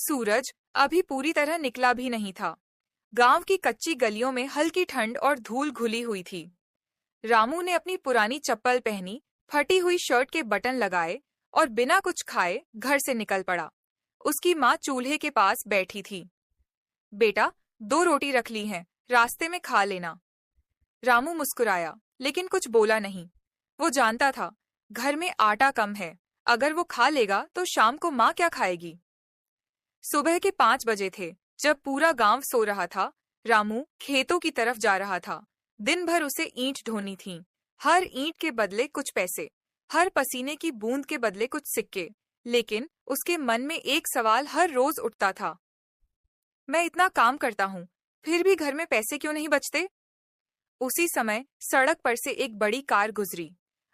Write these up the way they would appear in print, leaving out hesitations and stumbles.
सूरज अभी पूरी तरह निकला भी नहीं था। गांव की कच्ची गलियों में हल्की ठंड और धूल घुली हुई थी। रामू ने अपनी पुरानी चप्पल पहनी, फटी हुई शर्ट के बटन लगाए और बिना कुछ खाए घर से निकल पड़ा। उसकी माँ चूल्हे के पास बैठी थी। बेटा, 2 रोटी रख ली हैं, रास्ते में खा लेना। रामू मुस्कुराया, लेकिन कुछ बोला नहीं। वो जानता था घर में आटा कम है, अगर वो खा लेगा तो शाम को माँ क्या खाएगी। सुबह के 5 बजे थे, जब पूरा गांव सो रहा था। रामू खेतों की तरफ जा रहा था। दिन भर उसे ईंट ढोनी थी। हर ईंट के बदले कुछ पैसे, हर पसीने की बूंद के बदले कुछ सिक्के। लेकिन उसके मन में एक सवाल हर रोज उठता था, मैं इतना काम करता हूँ, फिर भी घर में पैसे क्यों नहीं बचते। उसी समय सड़क पर से एक बड़ी कार गुजरी।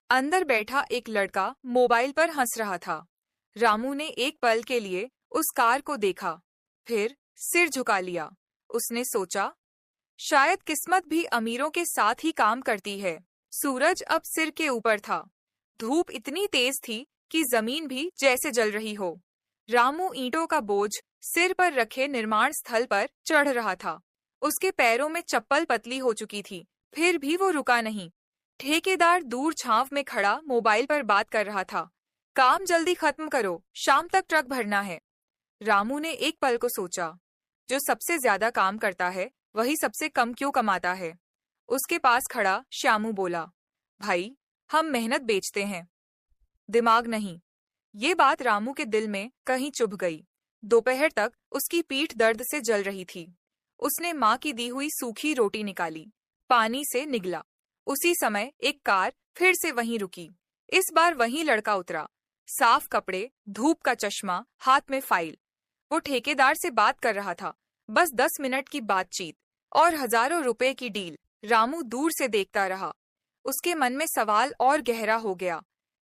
अंदर बैठा एक लड़का मोबाइल पर हंस रहा था। रामू ने एक पल के लिए उस कार को देखा, फिर सिर झुका लिया। उसने सोचा, शायद किस्मत भी अमीरों के साथ ही काम करती है। सूरज अब सिर के ऊपर था। धूप इतनी तेज थी कि जमीन भी जैसे जल रही हो। रामू ईंटों का बोझ सिर पर रखे निर्माण स्थल पर चढ़ रहा था। उसके पैरों में चप्पल पतली हो चुकी थी, फिर भी वो रुका नहीं। ठेकेदार दूर छांव में खड़ा मोबाइल पर बात कर रहा था। काम जल्दी खत्म करो, शाम तक ट्रक भरना है। रामू ने एक पल को सोचा, जो सबसे ज्यादा काम करता है वही सबसे कम क्यों कमाता है। उसके पास खड़ा श्यामू बोला, भाई, हम मेहनत बेचते हैं, दिमाग नहीं। ये बात रामू के दिल में कहीं चुभ गई। दोपहर तक उसकी पीठ दर्द से जल रही थी। उसने माँ की दी हुई सूखी रोटी निकाली, पानी से निगला। उसी समय एक कार फिर से वहीं रुकी। इस बार वहीं लड़का उतरा, साफ कपड़े, धूप का चश्मा, हाथ में फाइल। वो ठेकेदार से बात कर रहा था, बस 10 मिनट की बातचीत और हजारों रुपए की डील। रामू दूर से देखता रहा। उसके मन में सवाल और गहरा हो गया,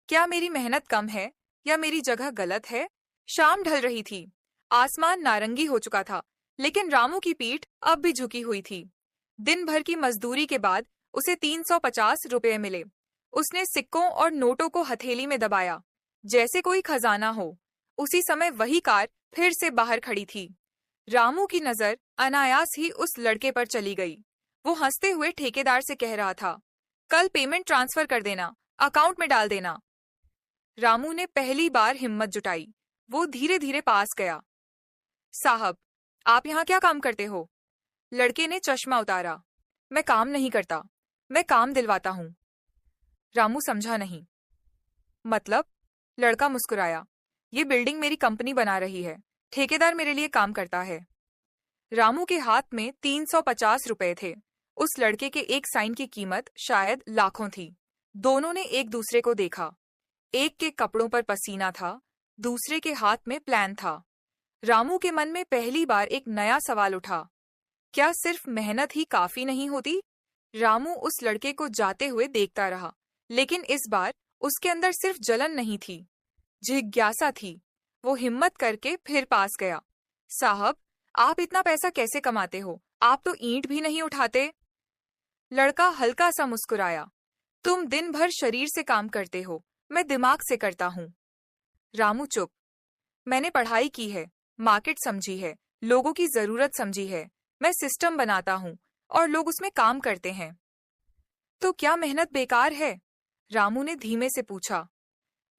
क्या मेरी मेहनत कम है या मेरी जगह गलत है। शाम ढल रही थी, आसमान नारंगी हो चुका था, लेकिन रामू की पीठ अब भी झुकी हुई थी। दिन भर की मजदूरी के बाद उसे 350 रुपए मिले। उसने सिक्कों और नोटों को हथेली में दबाया, जैसे कोई खजाना हो। उसी समय वही कार फिर से बाहर खड़ी थी। रामू की नजर अनायास ही उस लड़के पर चली गई। वो हंसते हुए ठेकेदार से कह रहा था, कल पेमेंट ट्रांसफर कर देना, अकाउंट में डाल देना। रामू ने पहली बार हिम्मत जुटाई। वो धीरे धीरे पास गया। साहब, आप यहाँ क्या काम करते हो। लड़के ने चश्मा उतारा। मैं काम नहीं करता, मैं काम दिलवाता हूँ। रामू समझा नहीं। मतलब। लड़का मुस्कुराया, ये बिल्डिंग मेरी कंपनी बना रही है, ठेकेदार मेरे लिए काम करता है। रामू के हाथ में 350 रुपए थे। उस लड़के के एक साइन की कीमत शायद लाखों थी। दोनों ने एक दूसरे को देखा। एक के कपड़ों पर पसीना था, दूसरे के हाथ में प्लान था। रामू के मन में पहली बार एक नया सवाल उठा, क्या सिर्फ मेहनत ही काफी नहीं होती। रामू उस लड़के को जाते हुए देखता रहा, लेकिन इस बार उसके अंदर सिर्फ जलन नहीं थी, जिज्ञासा थी। वो हिम्मत करके फिर पास गया। साहब, आप इतना पैसा कैसे कमाते हो, आप तो ईंट भी नहीं उठाते। लड़का हल्का सा मुस्कुराया, तुम दिन भर शरीर से काम करते हो, मैं दिमाग से करता हूँ। रामू चुप। मैंने पढ़ाई की है, मार्केट समझी है, लोगों की जरूरत समझी है। मैं सिस्टम बनाता हूँ और लोग उसमें काम करते हैं। तो क्या मेहनत बेकार है। रामू ने धीमे से पूछा।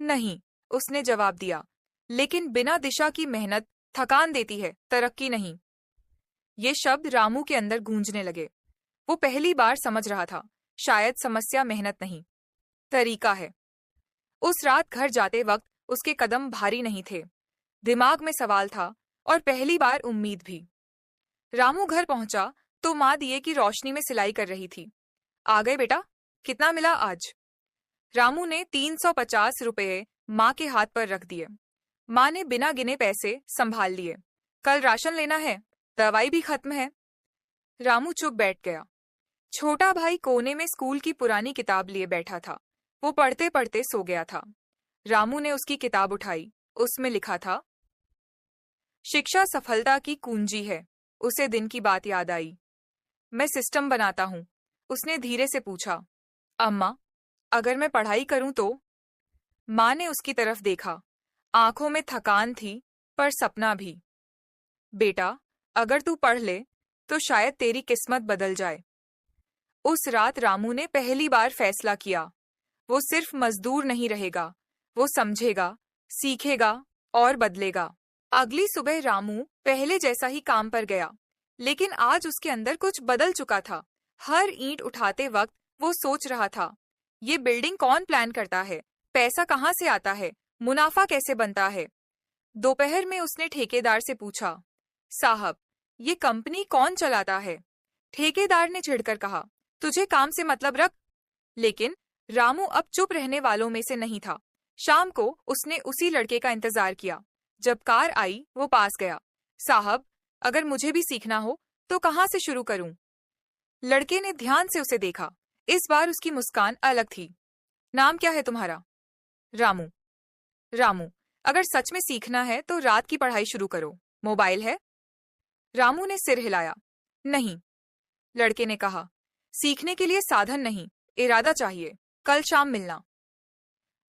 नहीं, उसने जवाब दिया, लेकिन बिना दिशा की मेहनत थकान देती है, तरक्की नहीं। ये शब्द रामू के अंदर गूंजने लगे। वो पहली बार समझ रहा था, शायद समस्या मेहनत नहीं, तरीका है। उस रात घर जाते वक्त उसके कदम भारी नहीं थे। दिमाग में सवाल था और पहली बार उम्मीद भी। रामू घर पहुंचा तो माँ दिए की रोशनी में सिलाई कर रही थी। आ गए बेटा, कितना मिला आज। रामू ने 350 रुपए माँ के हाथ पर रख दिए। माँ ने बिना गिने पैसे संभाल लिए। कल राशन लेना है, दवाई भी खत्म है। रामू चुप बैठ गया। छोटा भाई कोने में स्कूल की पुरानी किताब लिए बैठा था। वो पढ़ते पढ़ते सो गया था। रामू ने उसकी किताब उठाई। उसमें लिखा था, शिक्षा सफलता की कुंजी है। उसे दिन की बात याद आई। मैं सिस्टम बनाता हूँ। उसने धीरे से पूछा, अम्मा, अगर मैं पढ़ाई करूं तो। माँ ने उसकी तरफ देखा। आंखों में थकान थी, पर सपना भी। बेटा, अगर तू पढ़ ले तो शायद तेरी किस्मत बदल जाए। उस रात रामू ने पहली बार फैसला किया। वो सिर्फ मजदूर नहीं रहेगा, वो समझेगा, सीखेगा और बदलेगा। अगली सुबह रामू पहले जैसा ही काम पर गया, लेकिन आज उसके अंदर कुछ बदल चुका था। हर ईंट उठाते वक्त वो सोच रहा था, ये बिल्डिंग कौन प्लान करता है, पैसा कहाँ से आता है, मुनाफा कैसे बनता है। दोपहर में उसने ठेकेदार से पूछा, साहब, ये कंपनी कौन चलाता है। ठेकेदार ने चिढ़कर कहा, तुझे काम से मतलब रख। लेकिन रामू अब चुप रहने वालों में से नहीं था। शाम को उसने उसी लड़के का इंतजार किया। जब कार आई वो पास गया। साहब, अगर मुझे भी सीखना हो तो कहाँ से शुरू करूं? लड़के ने ध्यान से उसे देखा। इस बार उसकी मुस्कान अलग थी। नाम क्या है तुम्हारा? रामू। रामू, अगर सच में सीखना है तो रात की पढ़ाई शुरू करो। मोबाइल है? रामू ने सिर हिलाया। नहीं। लड़के ने कहा, सीखने के लिए साधन नहीं, इरादा चाहिए। कल शाम मिलना।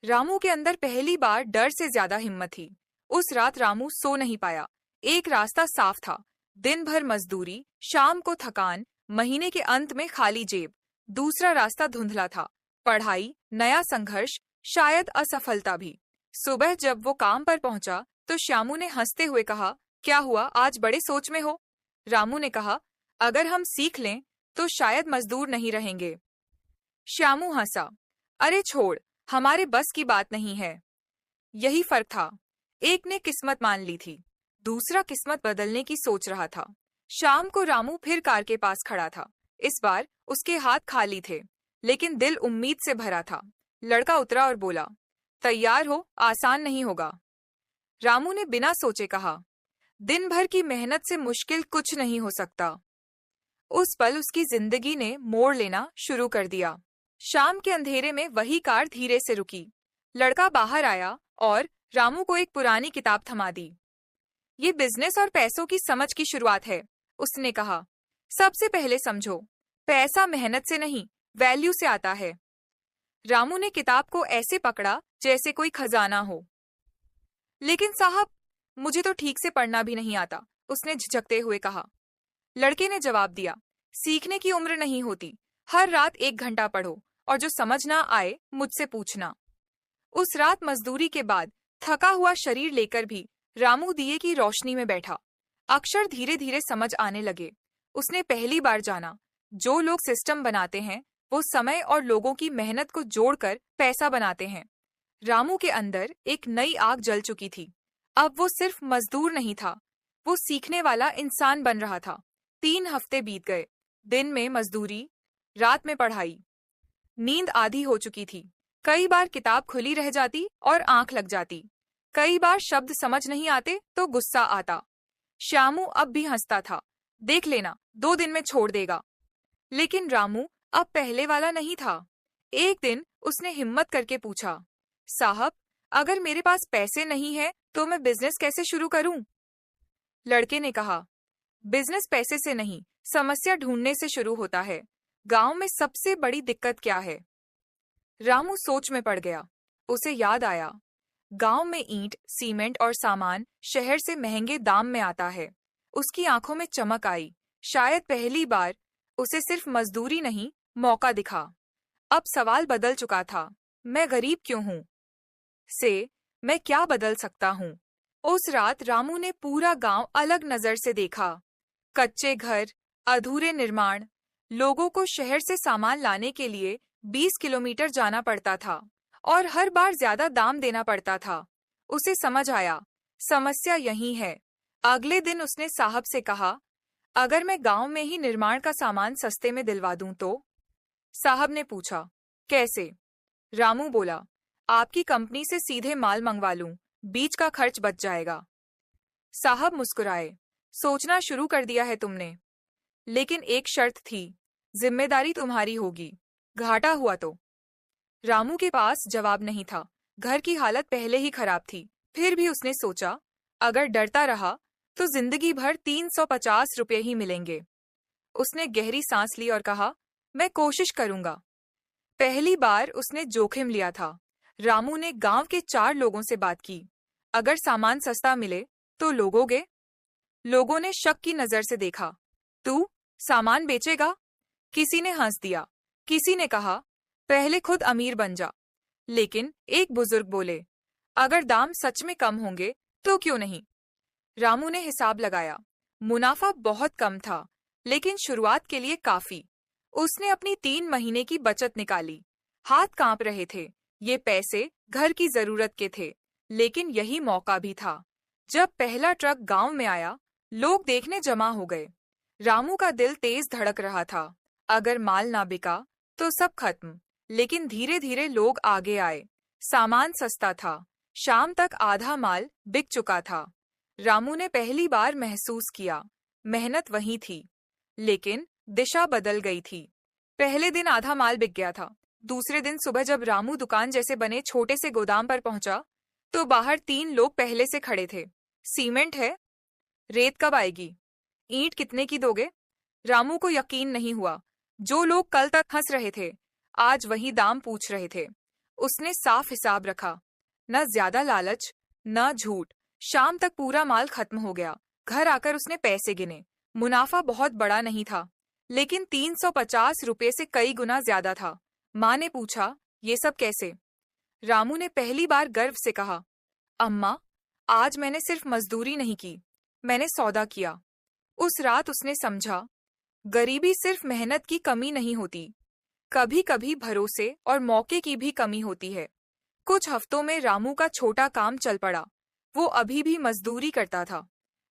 रामू के अंदर पहली बार डर से ज्यादा हिम्मत थी। उस रात रामू सो नहीं पाया। एक रास्ता साफ था, दिन भर मजदूरी, शाम को थकान, महीने के अंत में खाली जेब। दूसरा रास्ता धुंधला था, पढ़ाई, नया संघर्ष, शायद असफलता भी। सुबह जब वो काम पर पहुंचा तो श्यामू ने हंसते हुए कहा, क्या हुआ, आज बड़े सोच में हो? रामू ने कहा, अगर हम सीख लें तो शायद मजदूर नहीं रहेंगे। श्यामू हंसा, अरे छोड़, हमारे बस की बात नहीं है। यही फर्क था, एक ने किस्मत मान ली थी, दूसरा किस्मत बदलने की सोच रहा था। शाम को रामू फिर कार के पास खड़ा था। इस बार उसके हाथ खाली थे, लेकिन दिल उम्मीद से भरा था। लड़का उतरा और बोला, तैयार हो, आसान नहीं होगा। रामू ने बिना सोचे कहा, दिन भर की मेहनत से मुश्किल कुछ नहीं हो सकता। उस पल उसकी जिंदगी ने मोड़ लेना शुरू कर दिया। शाम के अंधेरे में वही कार धीरे से रुकी। लड़का बाहर आया और रामू को एक पुरानी किताब थमा दी। ये बिजनेस और पैसों की समझ की शुरुआत है, उसने कहा। सबसे पहले समझो, पैसा मेहनत से नहीं, वैल्यू से आता है। रामू ने किताब को ऐसे पकड़ा जैसे कोई खजाना हो। लेकिन साहब, मुझे तो ठीक से पढ़ना भी नहीं आता, उसने झिझकते हुए कहा। लड़के ने जवाब दिया, सीखने की उम्र नहीं होती, हर रात 1 घंटा पढ़ो और जो समझ ना आए मुझसे पूछना। उस रात मजदूरी के बाद थका हुआ शरीर लेकर भी रामू दिए की रोशनी में बैठा। अक्षर धीरे धीरे समझ आने लगे। उसने पहली बार जाना, जो लोग सिस्टम बनाते हैं वो समय और लोगों की मेहनत को जोड़कर पैसा बनाते हैं। रामू के अंदर एक नई आग जल चुकी थी। अब वो सिर्फ मजदूर नहीं था, वो सीखने वाला इंसान बन रहा था। 3 हफ्ते बीत गए, दिन में मजदूरी, रात में पढ़ाई। नींद आधी हो चुकी थी। कई बार किताब खुली रह जाती और आंख लग जाती। कई बार शब्द समझ नहीं आते तो गुस्सा आता। श्यामू अब भी हंसता था, देख लेना, 2 दिन में छोड़ देगा। लेकिन रामू अब पहले वाला नहीं था। एक दिन उसने हिम्मत करके पूछा, साहब, अगर मेरे पास पैसे नहीं है तो मैं बिजनेस कैसे शुरू करूं? लड़के ने कहा, बिजनेस पैसे से नहीं, समस्या ढूंढने से शुरू होता है। गांव में सबसे बड़ी दिक्कत क्या है? रामू सोच में पड़ गया। उसे याद आया, गांव में ईंट, सीमेंट और सामान शहर से महंगे दाम में आता है। उसकी आंखों में चमक आई। शायद पहली बार उसे सिर्फ मजदूरी नहीं, मौका दिखा। अब सवाल बदल चुका था, मैं गरीब क्यों हूं से मैं क्या बदल सकता हूं। उस रात रामू ने पूरा गांव अलग नजर से देखा। कच्चे घर, अधूरे निर्माण, लोगों को शहर से सामान लाने के लिए 20 किलोमीटर जाना पड़ता था और हर बार ज्यादा दाम देना पड़ता था। उसे समझ आया, समस्या यही है। अगले दिन उसने साहब से कहा, अगर मैं गांव में ही निर्माण का सामान सस्ते में दिलवा दूं तो? साहब ने पूछा, कैसे? रामू बोला, आपकी कंपनी से सीधे माल मंगवा लूं, बीच का खर्च बच जाएगा। साहब मुस्कुराए, सोचना शुरू कर दिया है तुमने, लेकिन एक शर्त थी, जिम्मेदारी तुम्हारी होगी, घाटा हुआ तो? रामू के पास जवाब नहीं था। घर की हालत पहले ही खराब थी। फिर भी उसने सोचा, अगर डरता रहा तो जिंदगी भर 350 रुपये ही मिलेंगे। उसने गहरी सांस ली और कहा, मैं कोशिश करूंगा। पहली बार उसने जोखिम लिया था। रामू ने गांव के 4 लोगों से बात की, अगर सामान सस्ता मिले तो लोगोगे? लोगों ने शक की नजर से देखा। तू सामान बेचेगा? किसी ने हंस दिया। किसी ने कहा, पहले खुद अमीर बन जा। लेकिन एक बुजुर्ग बोले, अगर दाम सच में कम होंगे तो क्यों नहीं। रामू ने हिसाब लगाया। मुनाफा बहुत कम था, लेकिन शुरुआत के लिए काफी। उसने अपनी 3 महीने की बचत निकाली। हाथ कांप रहे थे। ये पैसे घर की जरूरत के थे, लेकिन यही मौका भी था। जब पहला ट्रक गांव में आया, लोग देखने जमा हो गए। रामू का दिल तेज धड़क रहा था। अगर माल ना बिका तो सब खत्म। लेकिन धीरे धीरे लोग आगे आए। सामान सस्ता था। शाम तक आधा माल बिक चुका था। रामू ने पहली बार महसूस किया, मेहनत वही थी, लेकिन दिशा बदल गई थी। पहले दिन आधा माल बिक गया था। दूसरे दिन सुबह जब रामू दुकान जैसे बने छोटे से गोदाम पर पहुंचा, तो बाहर 3 लोग पहले से खड़े थे। सीमेंट है? रेत कब आएगी? ईंट कितने की दोगे? रामू को यकीन नहीं हुआ। जो लोग कल तक हंस रहे थे, आज वही दाम पूछ रहे थे। उसने साफ हिसाब रखा। न ज्यादा लालच, न झूठ। शाम तक पूरा माल खत्म हो गया। घर आकर उसने पैसे गिने। मुनाफा बहुत बड़ा नहीं था, लेकिन 350 रुपये से कई गुना ज्यादा था। माँ ने पूछा, ये सब कैसे? रामू ने पहली बार गर्व से कहा, अम्मा, आज मैंने सिर्फ मजदूरी नहीं की, मैंने सौदा किया। उस रात उसने समझा, गरीबी सिर्फ मेहनत की कमी नहीं होती, कभी कभी भरोसे और मौके की भी कमी होती है। कुछ हफ्तों में रामू का छोटा काम चल पड़ा। वो अभी भी मजदूरी करता था,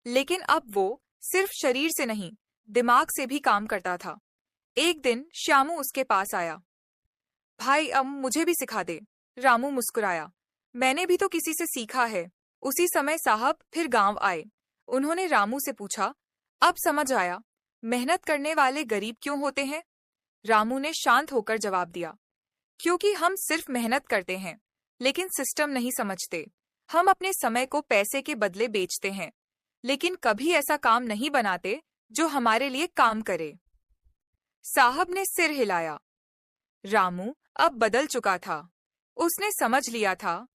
लेकिन अब वो सिर्फ शरीर से नहीं, दिमाग से भी काम करता था। एक दिन श्यामू उसके पास आया। भाई, अब मुझे भी सिखा दे। रामू मुस्कुराया। मैंने भी तो किसी से सीखा है। उसी समय साहब फिर गांव आए। उन्होंने रामू से पूछा, अब समझ आया मेहनत करने वाले गरीब क्यों होते हैं? रामू ने शांत होकर जवाब दिया, क्योंकि हम सिर्फ मेहनत करते हैं, लेकिन सिस्टम नहीं समझते। हम अपने समय को पैसे के बदले बेचते हैं, लेकिन कभी ऐसा काम नहीं बनाते जो हमारे लिए काम करे। साहब ने सिर हिलाया। रामू अब बदल चुका था। उसने समझ लिया था,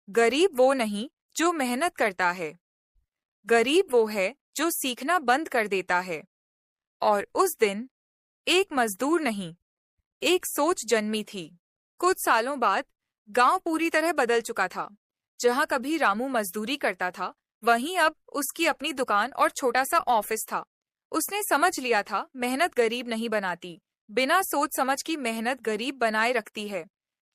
गरीब वो नहीं जो मेहनत करता है, गरीब वो है जो सीखना बंद कर देता है। और उस दिन एक मजदूर नहीं, एक सोच जन्मी थी। कुछ सालों बाद गांव पूरी तरह बदल चुका था। जहां कभी रामू मजदूरी करता था, वहीं अब उसकी अपनी दुकान और छोटा सा ऑफिस था। उसने समझ लिया था, मेहनत गरीब नहीं बनाती, बिना सोच समझ की मेहनत गरीब बनाए रखती है।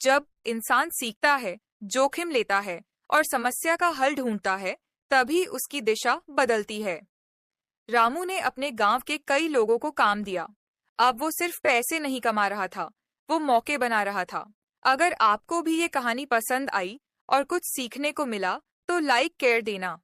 जब इंसान सीखता है, जोखिम लेता है और समस्या का हल ढूंढता है, तभी उसकी दिशा बदलती है। रामू ने अपने गांव के कई लोगों को काम दिया। अब वो सिर्फ पैसे नहीं कमा रहा था, वो मौके बना रहा था। अगर आपको भी ये कहानी पसंद आई और कुछ सीखने को मिला, तो लाइक कर देना।